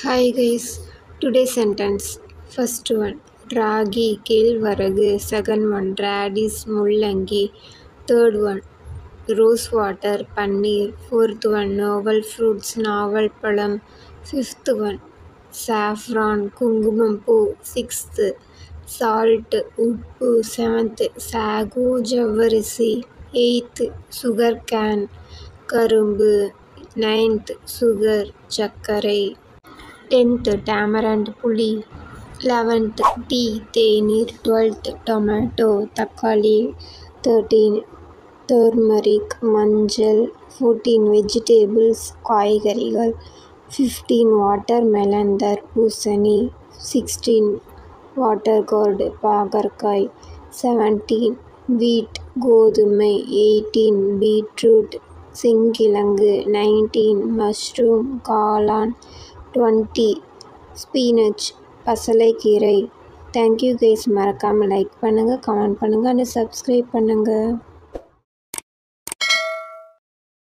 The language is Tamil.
Hi guys, today's sentence. First one, Ragi, Kelvaragu. Second one, Radish, Mullangi. Third one, rose water, Paneer. Fourth one, novel fruits, Naval Palam. Fifth one, saffron, Kungumampu. Sixth, salt, Uppu. Seventh, Sagu, Javarisi. Eighth, sugar cane, Karumbu. Ninth, sugar, Chakkarai. 10th tamarind புளி. 11th டீ தேநீர். 12th டொமேட்டோ தக்காளி. 13 டர்மரிக் மஞ்சள். 14 வெஜிடபிள்ஸ் காய்கறிகள். 15 வாட்டர்மெலன் தர்பூசணி. 16 வாட்டர் கோர்டு பாகற்காய். 17 வீட் கோதுமை. 18 பீட்ரூட் செங்கிழங்கு. 19 மஷ்ரூம் காளான். 20 ஸ்பீனச் பசலைக்கீரை. Thank you guys. மறக்காமல் லைக் பண்ணுங்கள், கமெண்ட் பண்ணுங்கள் அண்ட் சப்ஸ்கிரைப் பண்ணுங்கள்.